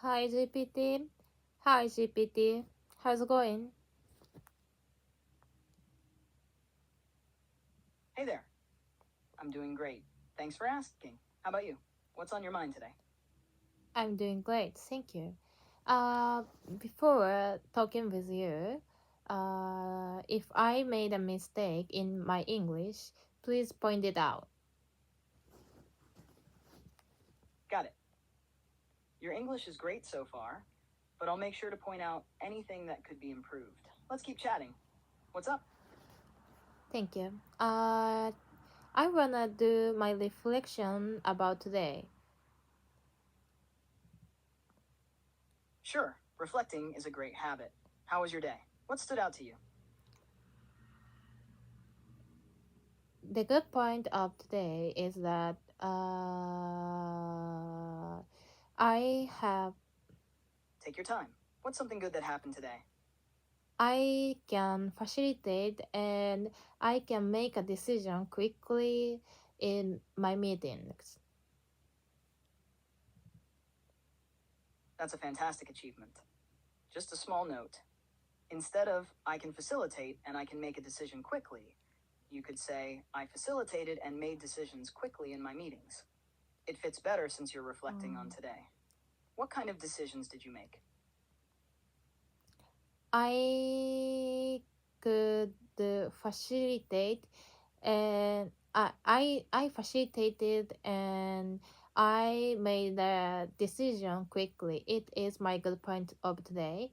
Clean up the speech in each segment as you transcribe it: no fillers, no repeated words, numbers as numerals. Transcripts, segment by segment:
Hi GPT. Hi GPT. How's it going? Hey there. I'm doing great. Thanks for asking. How about you? What's on your mind today? I'm doing great, thank you. Before talking with you, if I made a mistake in my English, please point it out. Got it. Your English is great so far, but I'll make sure to point out anything that could be improved. Let's keep chatting. What's up? Thank you. I wanna do my reflection about today. Sure, reflecting is a great habit. How was your day? What stood out to you? The good point of today is that I have Take your time. What's something good that happened today? I can facilitate and I can make a decision quickly in my meetings. That's a fantastic achievement. Just a small note. Instead of I can facilitate and I can make a decision quickly, you could say I facilitated and made decisions quickly in my meetings. It fits better since you're reflecting on today. What kind of decisions did you make? I could facilitate and I facilitated and I made a decision quickly. It is my good point of today.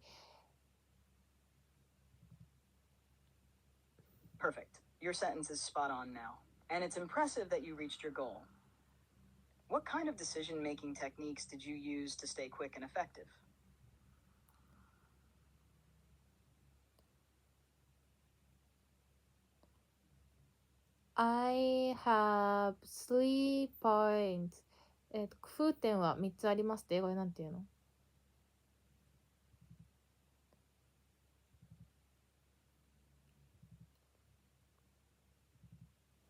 Perfect. Your sentence is spot on now. And it's impressive that you reached your goal. What kind of decision-making techniques did you use to stay quick and effective? I have 3 points. 工夫点は3つありますって英語でなんて言うの？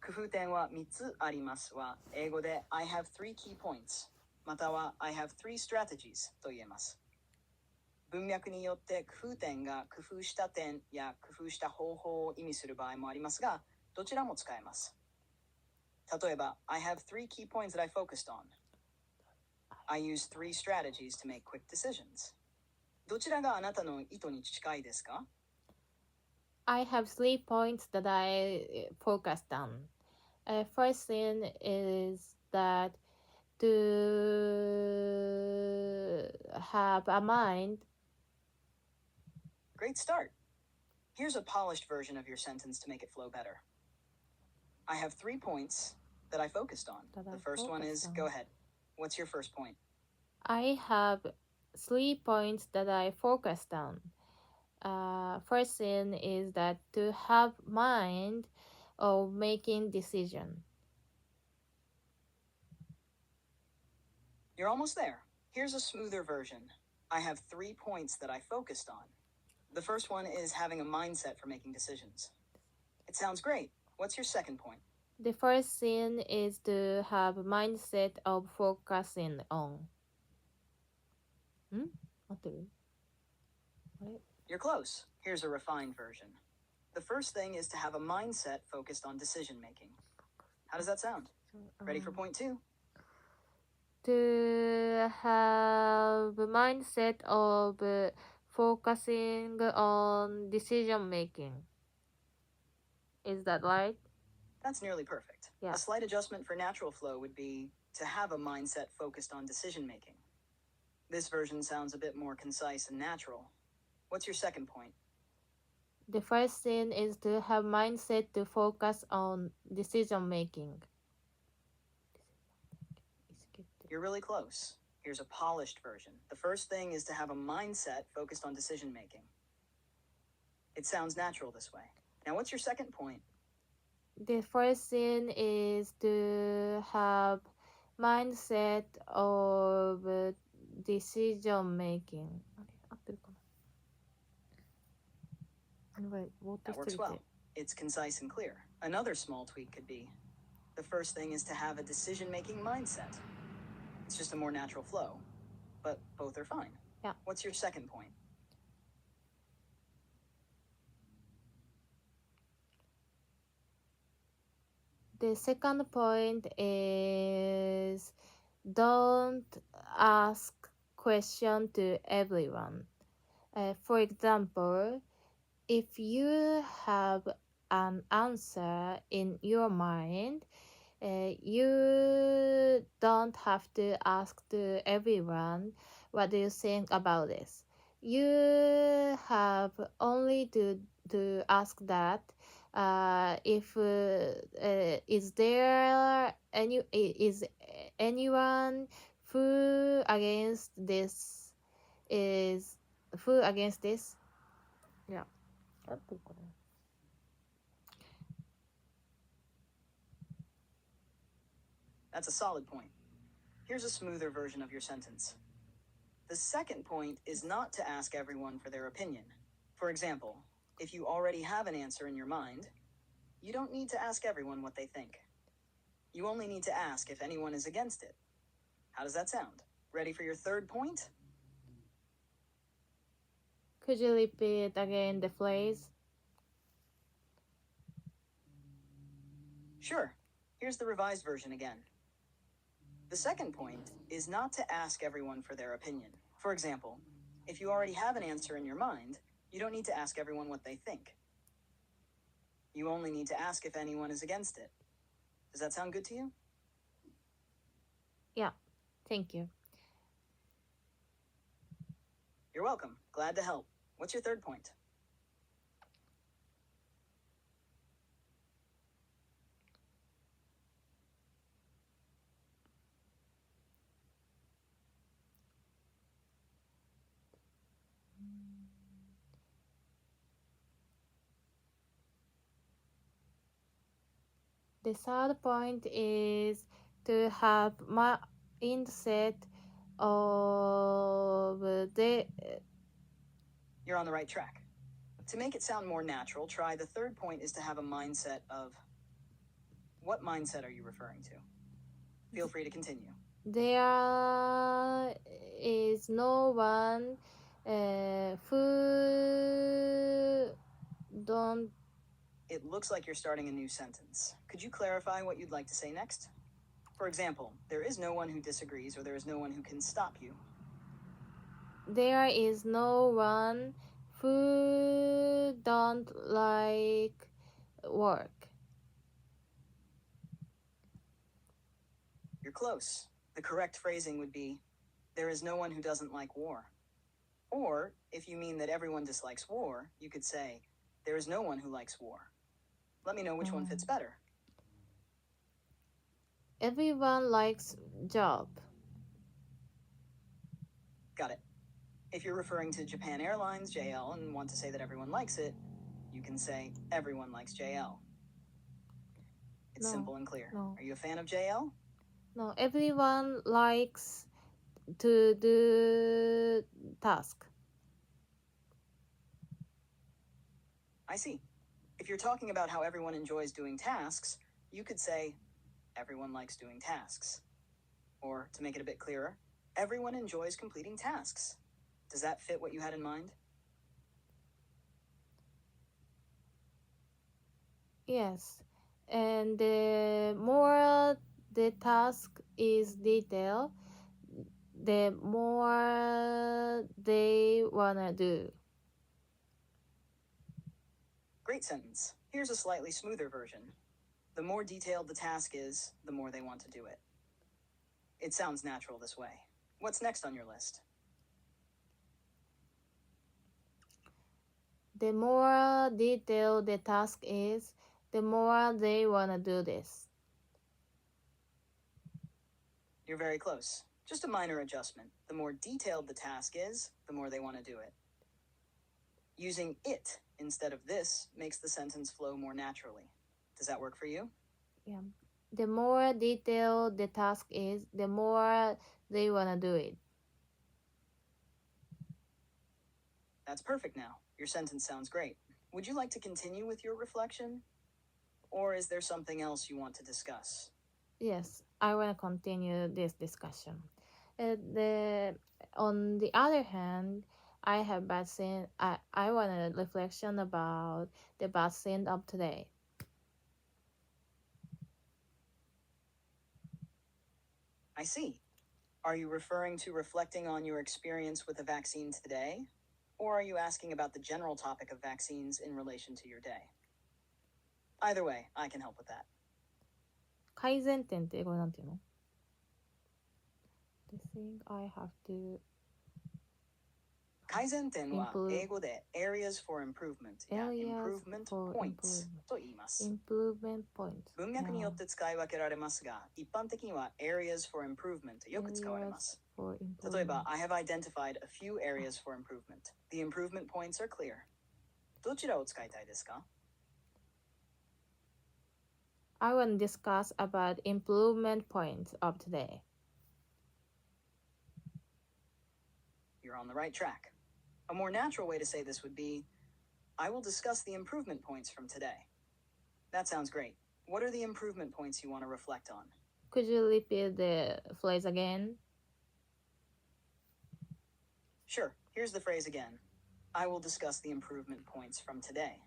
工夫点は3つありますは、英語で I have three key points または I have three strategies と言えます。文脈によって工夫点が工夫した点や工夫した方法を意味する場合もありますが、どちらも使えます。例えば、I have three key points that I focused on. I use three strategies to make quick decisions. どちらがあなたの意図に近いですか？ I have 3 points that I focused on. First thing is that to have a mind. Great start. Here's a polished version of your sentence to make it flow better. I have 3 points that I focused on. The first one is, go ahead. What's your first point? I have 3 points that I focused on. First thing is that to have mind of making decision. You're almost there. Here's a smoother version. I have 3 points that I focused on. The first one is having a mindset for making decisions. It sounds great. What's your second point? The first thing is to have a mindset of focusing on. 合ってる？あれ？ You're close. Here's a refined version. The first thing is to have a mindset focused on decision making. How does that sound? Ready for point 2? To have a mindset of focusing on decision making. Is that right? That's nearly perfect. Yeah. A slight adjustment for natural flow would be to have a mindset focused on decision making. This version sounds a bit more concise and natural. What's your second point? The first thing is to have mindset to focus on decision making. You're really close. Here's a polished version. The first thing is to have a mindset focused on decision making. It sounds natural this way. Now, what's your second point? The first thing is to have mindset of decision making. That works well. It's concise and clear. Another small tweak could be, the first thing is to have a decision-making mindset. It's just a more natural flow, but both both are fine. Yeah. What's your second point? The second point is don't ask question to everyone. For example, if you have an answer in your mind, you don't have to ask to everyone what do you think about this. You have only to ask that if is there is anyone who against this is who against this. Yeah. That's a solid point. Here's a smoother version of your sentence. The second point is not to ask everyone for their opinion. For example, if you already have an answer in your mind, you don't need to ask everyone what they think. You only need to ask if anyone is against it. How does that sound? Ready for your third point? Could you repeat again the phrase? Sure. Here's the revised version again. The second point is not to ask everyone for their opinion. For example, if you already have an answer in your mind, you don't need to ask everyone what they think. You only need to ask if anyone is against it. Does that sound good to you? Yeah, thank you. You're welcome. Glad to help. What's your third point? The third point is to have mindset of the. You're on the right track. To make it sound more natural, try the third point is to have a mindset of. What mindset are you referring to? Feel free to continue. There is no one who don't. It looks like you're starting a new sentence. Could you clarify what you'd like to say next? For example, there is no one who disagrees or there is no one who can stop you. There is no one who don't like work. You're close. The correct phrasing would be, there is no one who doesn't like war. Or, if you mean that everyone dislikes war, you could say, there is no one who likes war. Let me know which one fits better. Everyone likes job. Got it. If you're referring to Japan Airlines, JL, and want to say that everyone likes it, you can say, everyone likes JL. It's No, simple and clear. no. Are you a fan of JL? No, everyone likes to do task. I see. If you're talking about how everyone enjoys doing tasks, you could say, everyone likes doing tasks. Or, to make it a bit clearer, everyone enjoys completing tasks. Does that fit what you had in mind? Yes, and the more the task is detailed, the more they wanna do. Great sentence. Here's a slightly smoother version. The more detailed the task is, the more they want to do it. It sounds natural this way. What's next on your list? The more detailed the task is, the more they wanna do this. You're very close. Just a minor adjustment. The more detailed the task is, the more they want to do it. Using it instead of this makes the sentence flow more naturally. Does that work for you? Yeah. The more detailed the task is, the more they wanna do it. That's perfect now. Your sentence sounds great. Would you like to continue with your reflection? Or is there something else you want to discuss? Yes, I wanna continue this discussion. On the other hand, I have bad sin. I want a reflection about the bad sin of today. I see. Are you referring to reflecting on your experience with the vaccine today? Or are you asking about the general topic of vaccines in relation to your day? Either way, I can help with that. 改善点って英語でなんていうの？ The thing I have to 改善点は improve 英語で areas for improvement や areas improvement for points improvement と言います。 improvement points. 文脈によって使い分けられますが、一般的には areas for improvement とよく使われます。 for 例え improvement. ば、I have identified a few areas for improvement. The improvement points are clear. どちらを使いたいですか？ I want to discuss about improvement points of today. You're on the right track. A more natural way to say this would be, I will discuss the improvement points from today. That sounds great. What are the improvement points you want to reflect on? Could you repeat the phrase again? Sure, here's the phrase again. I will discuss the improvement points from today.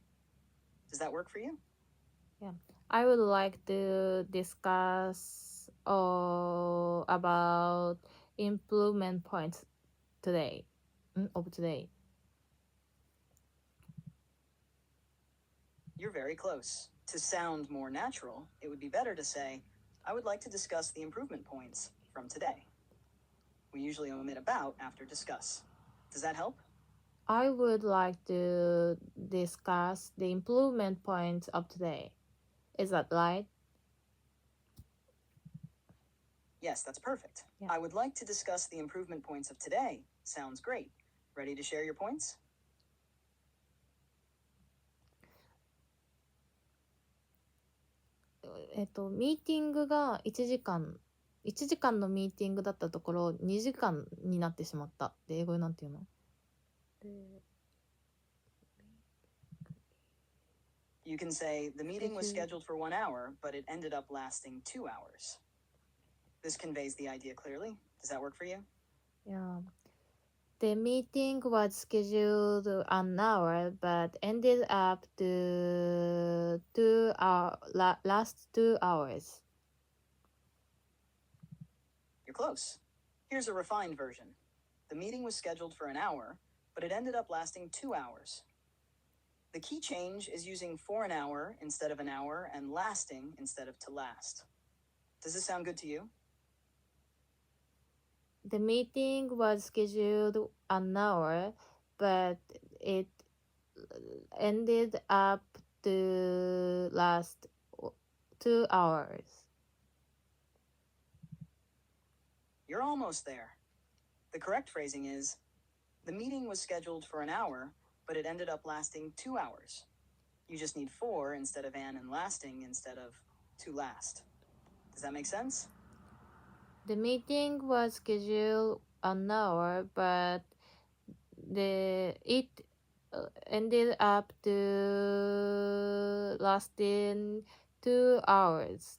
Does that work for you? Yeah. I would like to discuss about improvement points today. Of today. You're very close. To sound more natural, it would be better to say, I would like to discuss the improvement points from today. We usually omit about after discuss. Does that help? I would like to discuss the improvement points of today. Is that right? Yes, that's perfect. Yeah. I would like to discuss the improvement points of today. Sounds great. Ready to share your points? ミーティングが1時間のミーティングだったところ2時間になってしまったって英語でなんて言うの？ You can say, the meeting was scheduled for 1 hour, but it ended up lasting 2 hours. This conveys the idea clearly. Does that work for you? Yeah. The meeting was scheduled an hour, but ended up to last 2 hours. You're close. Here's a refined version. The meeting was scheduled for an hour, but it ended up lasting 2 hours. The key change is using for an hour instead of an hour and lasting instead of to last. Does this sound good to you? The meeting was scheduled an hour, but it ended up to last 2 hours. You're almost there. The correct phrasing is, the meeting was scheduled for an hour, but it ended up lasting 2 hours. You just need for instead of an and lasting instead of to last. Does that make sense? The meeting was scheduled an hour, but it ended up to lasting 2 hours.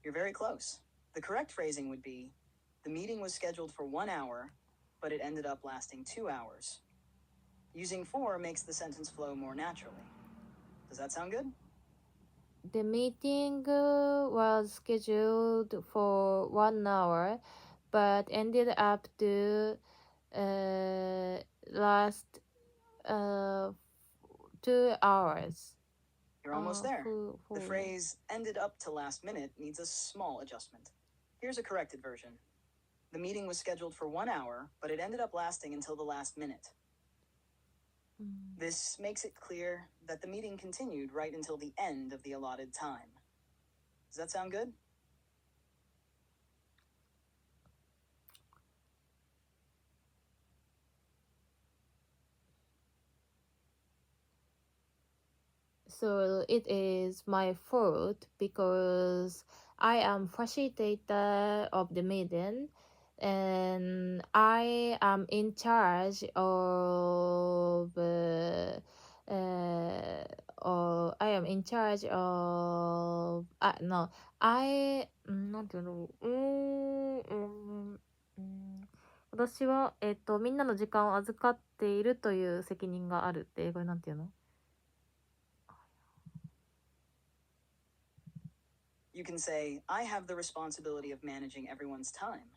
You're very close. The correct phrasing would be, the meeting was scheduled for 1 hour, but it ended up lasting 2 hours. Using for makes the sentence flow more naturally. Does that sound good? The meeting was scheduled for 1 hour, but ended up to last 2 hours. You're almost there. The phrase ended up to last minute needs a small adjustment. Here's a corrected version. The meeting was scheduled for 1 hour, but it ended up lasting until the last minute. This makes it clear that the meeting continued right until the end of the allotted time. Does that sound good? So it is my fault because I am facilitator of the meeting and I am in charge of I am in charge of, no,なんていうの、私は、みんなの時間を預かっているという責任があるって英語でなんていうの？ You can say, I have the responsibility of managing everyone's time.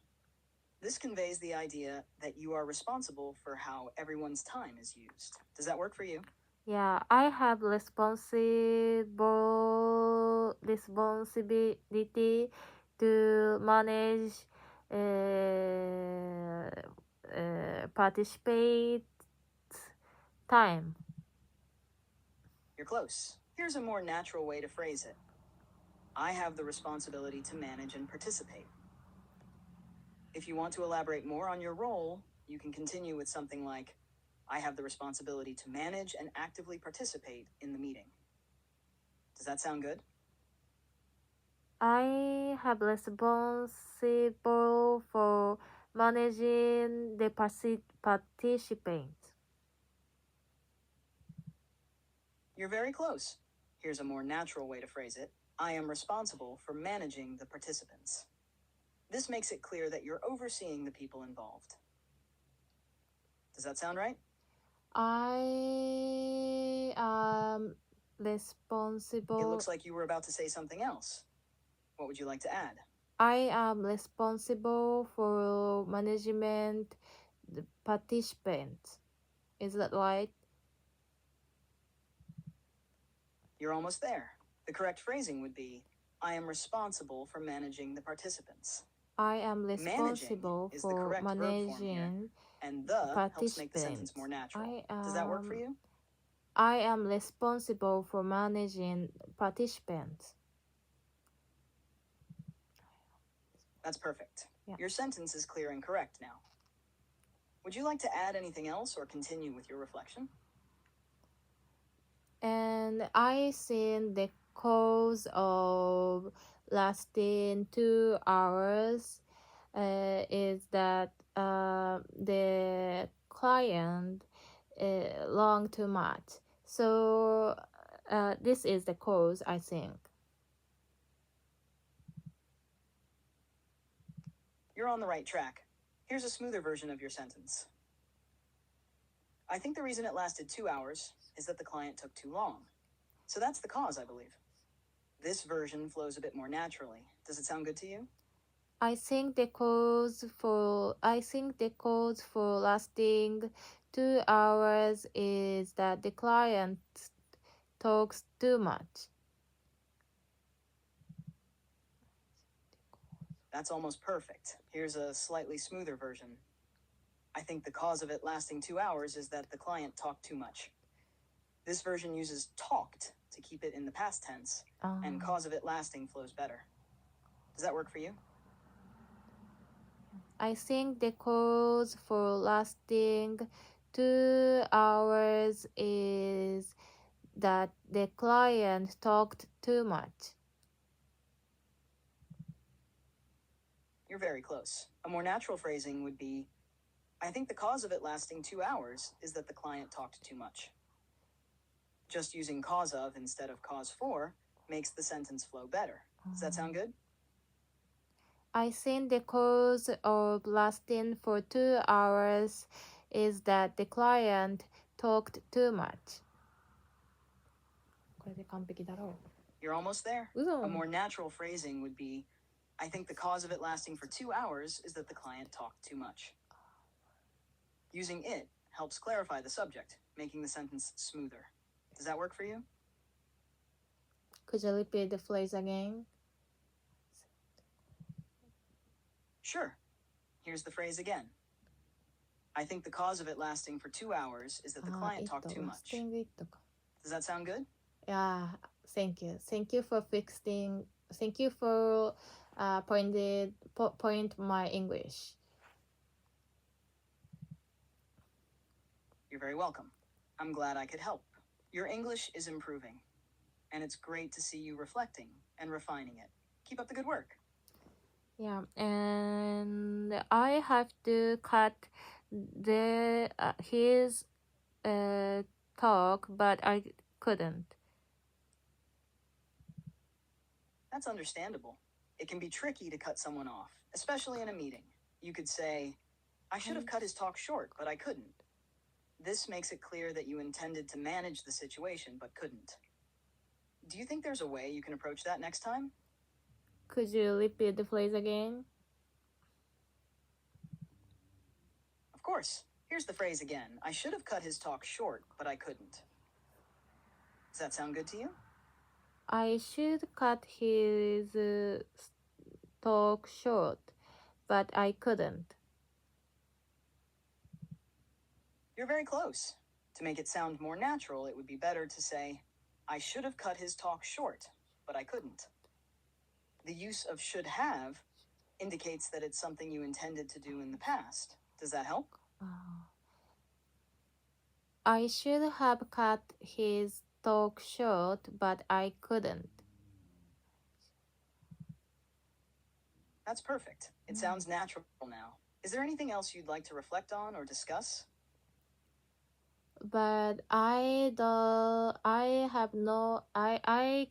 This conveys the idea that you are responsible for how everyone's time is used. Does that work for you? Yeah, I have responsibility to manage participate time. You're close. Here's a more natural way to phrase it. I have the responsibility to manage and participate. If you want to elaborate more on your role, you can continue with something like, I have the responsibility to manage and actively participate in the meeting. Does that sound good? I have responsible for managing the participants. You're very close. Here's a more natural way to phrase it. I am responsible for managing the participants. This makes it clear that you're overseeing the people involved. Does that sound right? I am responsible. It looks like you were about to say something else. What would you like to add? I am responsible for management the participants. Is that right? You're almost there. The correct phrasing would be, I am responsible for managing the participants. I am responsible is the for correct verb form here, managing and the helps make the participants. sentence more natural. Does that work for you? I am responsible for managing participants. That's perfect. Yeah. Your sentence is clear and correct now. Would you like to add anything else or continue with your reflection? And I think the cause of lasting 2 hours is that the client long too much. So this is the cause, I think. You're on the right track. Here's a smoother version of your sentence. I think the reason it lasted 2 hours is that the client took too long. So that's the cause, I believe. This version flows a bit more naturally. Does it sound good to you? I think the cause for lasting 2 hours is that the client talks too much. That's almost perfect. Here's a slightly smoother version. I think the cause of it lasting 2 hours is that the client talked too much. This version uses talked to keep it in the past tense, and cause of it lasting flows better. Does that work for you? I think the cause for lasting 2 hours is that the client talked too much. You're very close. A more natural phrasing would be, I think the cause of it lasting 2 hours is that the client talked too much. Just using cause of instead of cause for makes the sentence flow better. Does that sound good? I think the cause of lasting for 2 hours is that the client talked too much. これで完璧だろう。You're almost there. A more natural phrasing would be, I think the cause of it lasting for 2 hours is that the client talked too much. Using it helps clarify the subject, making the sentence smoother. Does that work for you? Could you repeat the phrase again? Sure. Here's the phrase again. I think the cause of it lasting for 2 hours is that the client talked too much. Does that sound good? Yeah, thank you. Thank you for fixing. Thank you for point my English. You're very welcome. I'm glad I could help. Your English is improving, and it's great to see you reflecting and refining it. Keep up the good work. Yeah, and I have to cut his talk, but I couldn't. That's understandable. It can be tricky to cut someone off, especially in a meeting. You could say, I should have cut his talk short, but I couldn't. This makes it clear that you intended to manage the situation, but couldn't. Do you think there's a way you can approach that next time? Could you repeat the phrase again? Of course. Here's the phrase again. I should have cut his talk short, but I couldn't. Does that sound good to you? I should cut his talk short, but I couldn't. You're very close. To make it sound more natural, it would be better to say, I should have cut his talk short, but I couldn't. The use of should have indicates that it's something you intended to do in the past. Does that help? I should have cut his talk short, but I couldn't. That's perfect. It sounds natural now. Is there anything else you'd like to reflect on or discuss? But I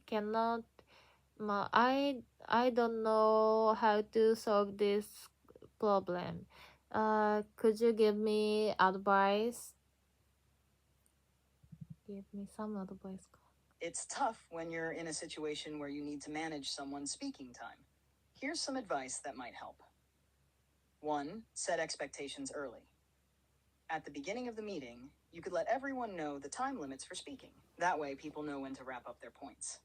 cannot, I don't know how to solve this problem. Could you give me advice? Give me some advice. It's tough when you're in a situation where you need to manage someone's speaking time. Here's some advice that might help. 1. Set expectations early. At the beginning of the meeting, you could let everyone know the time limits for speaking. That way, people know when to wrap up their points.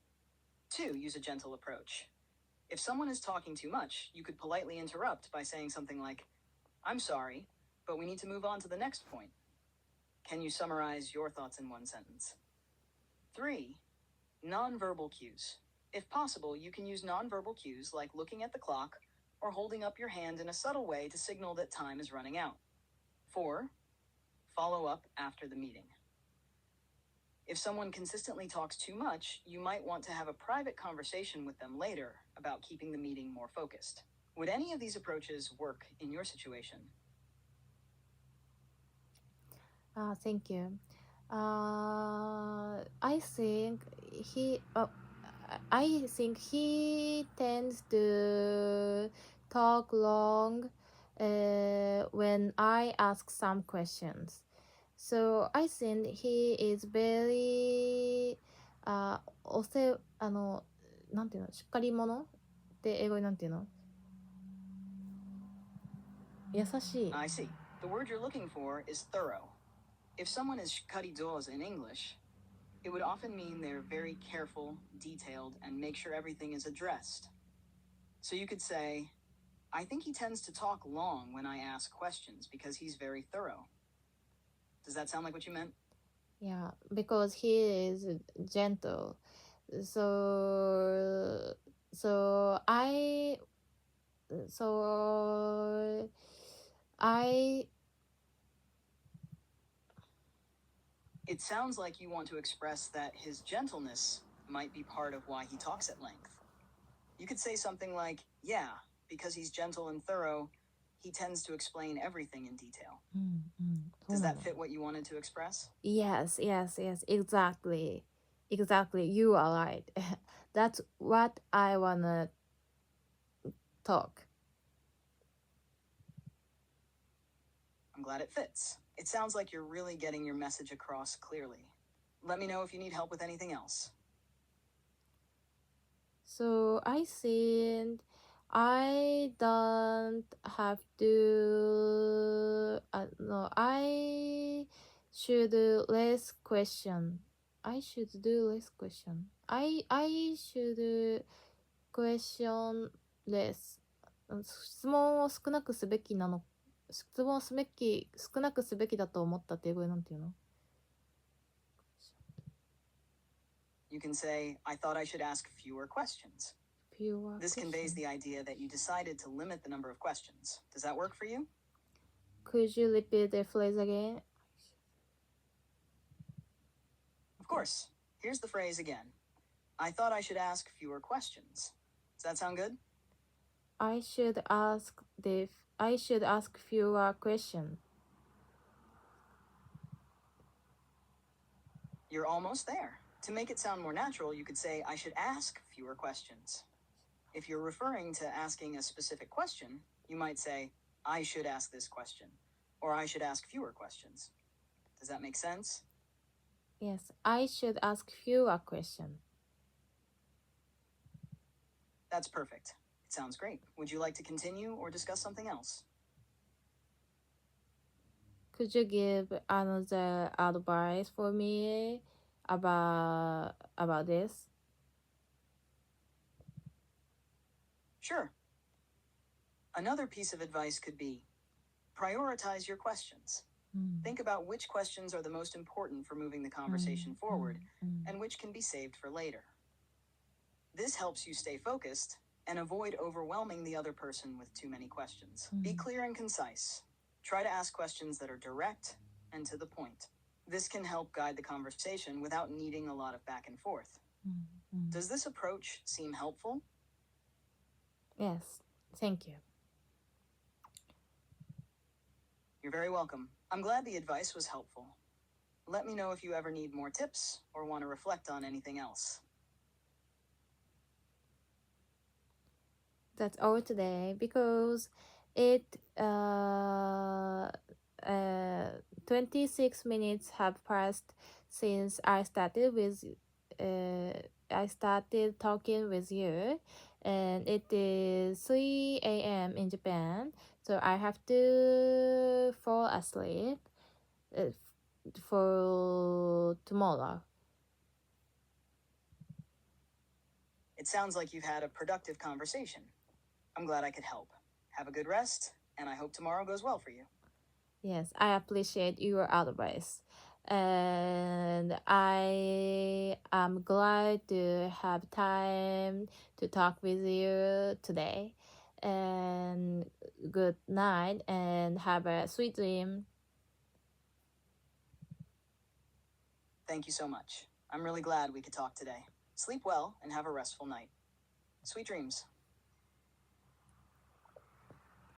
2. Use a gentle approach. If someone is talking too much, you could politely interrupt by saying something like, I'm sorry, but we need to move on to the next point. Can you summarize your thoughts in one sentence? 3. Nonverbal cues. If possible, you can use nonverbal cues like looking at the clock or holding up your hand in a subtle way to signal that time is running out. 4. Follow up after the meeting. If someone consistently talks too much, you might want to have a private conversation with them later about keeping the meeting more focused. Would any of these approaches work in your situation? Thank you. I think he tends to talk long when I ask some questions. So I think he is very なんていうの、しっかり者って英語でなんていうの、優しい。I see. The word you're looking for is thorough. If someone is shikaridoz in English, it would often mean they're very careful, detailed, and make sure everything is addressed. So you could say, I think he tends to talk long when I ask questions because he's very thorough. Does that sound like what you meant? Yeah, because he is gentle. So I It sounds like you want to express that his gentleness might be part of why he talks at length. You could say something like, yeah, because he's gentle and thorough, he tends to explain everything in detail. Does that fit what you wanted to express? Yes, exactly. You are right. That's what I wanna talk. I'm glad it fits. It sounds like you're really getting your message across clearly. Let me know if you need help with anything else. So I think I don't have to. No, I should less question. I should do less question. I should question less. 質問を少なくすべきなの。質問を少なくすべきだと思ったって英語でなんて言うの？ You can say, I thought I should ask fewer questions. This conveys the idea that you decided to limit the number of questions. Does that work for you? Could you repeat the phrase again? Of course. Here's the phrase again. I thought I should ask fewer questions. Does that sound good? I should ask fewer questions. You're almost there. To make it sound more natural, you could say, I should ask fewer questions. If you're referring to asking a specific question, you might say, I should ask this question, or I should ask fewer questions. Does that make sense? Yes, I should ask you a question. That's perfect. It sounds great. Would you like to continue or discuss something else? Could you give another advice for me about this? Sure. Another piece of advice could be prioritize your questions. Think about which questions are the most important for moving the conversation forward and which can be saved for later. This helps you stay focused and avoid overwhelming the other person with too many questions. Be clear and concise. Try to ask questions that are direct and to the point. This can help guide the conversation without needing a lot of back and forth. Does this approach seem helpful? Yes, thank you. You're very welcome. I'm glad the advice was helpful. Let me know if you ever need more tips or want to reflect on anything else. That's all today because it 26 minutes have passed since I started talking with you, and it is 3 a.m. in Japan, so I have to fall asleep for tomorrow. It sounds like you've had a productive conversation. I'm glad I could help. Have a good rest, and I hope tomorrow goes well for you. Yes, I appreciate your advice. And I am glad to have time to talk with you today. And good night and have a sweet dream. Thank you so much. I'm really glad we could talk today. Sleep well and have a restful night. Sweet dreams.